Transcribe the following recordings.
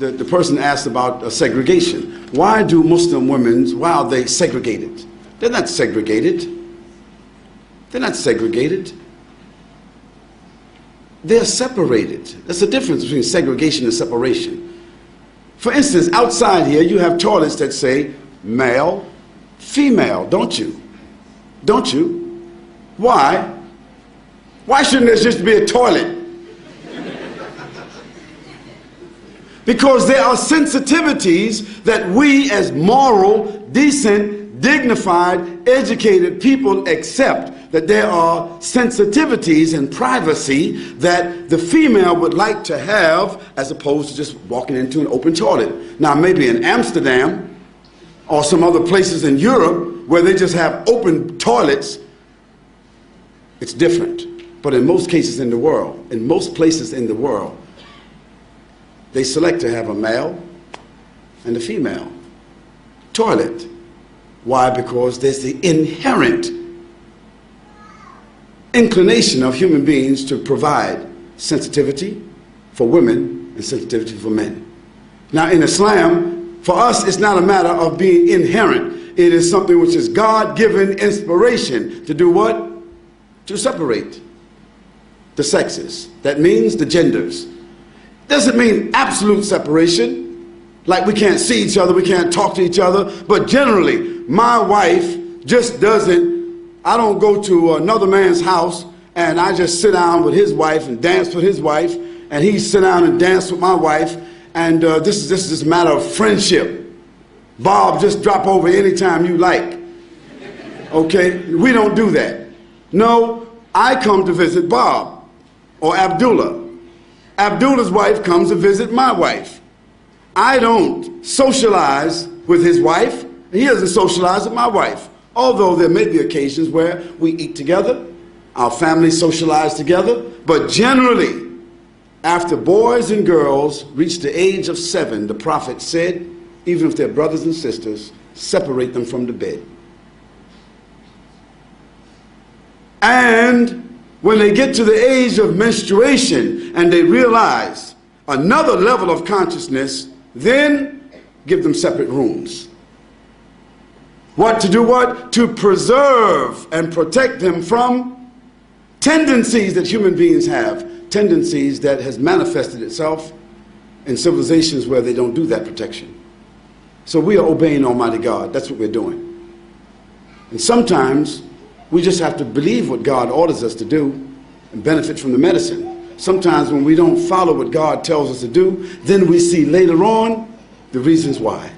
the person asked about segregation. Why do Muslim women, why are they segregated? They're not segregated. They're not segregated. They're separated. There's a difference between segregation and separation. For instance, outside here, you have toilets that say male, female, don't you? Don't you? Why? Why shouldn't there just be a toilet? Because there are sensitivities that we as moral, decent, dignified, educated people accept, that there are sensitivities and privacy that the female would like to have as opposed to just walking into an open toilet. Now maybe in Amsterdam or some other places in Europe where they just have open toilets, it's different. But in most cases in the world, in most places in the world, they select to have a male and a female toilet. Why? Because there's the inherent inclination of human beings to provide sensitivity for women and sensitivity for men. Now in Islam, for us, it's not a matter of being inherent. It is something which is God-given inspiration to do what? To separate the sexes. That means the genders. Doesn't mean absolute separation, like we can't see each other, we can't talk to each other, but generally, my wife just doesn't, I don't go to another man's house and I just sit down with his wife and dance with his wife, and he sit down and dance with my wife, and this is a matter of friendship. Bob, just drop over anytime you like. Okay? We don't do that. No, I come to visit Bob or Abdullah. Abdullah's wife comes to visit my wife. I don't socialize with his wife, and he doesn't socialize with my wife. Although there may be occasions where we eat together, our families socialize together, but generally, after boys and girls reach the age of 7, the Prophet said, even if they're brothers and sisters, separate them from the bed. And when they get to the age of menstruation and they realize another level of consciousness, then give them separate rooms. What to do what? To preserve and protect them from tendencies that human beings have, tendencies that has manifested itself in civilizations where they don't do that protection. So we are obeying Almighty God. That's what we're doing. And sometimes we just have to believe what God orders us to do and benefit from the medicine. Sometimes when we don't follow what God tells us to do, then we see later on the reasons why.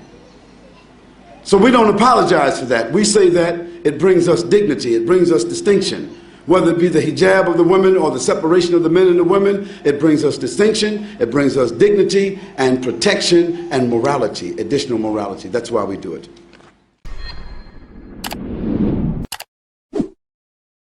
So we don't apologize for that. We say that it brings us dignity, it brings us distinction. Whether it be the hijab of the women or the separation of the men and the women, it brings us distinction, it brings us dignity and protection and morality, additional morality. That's why we do it.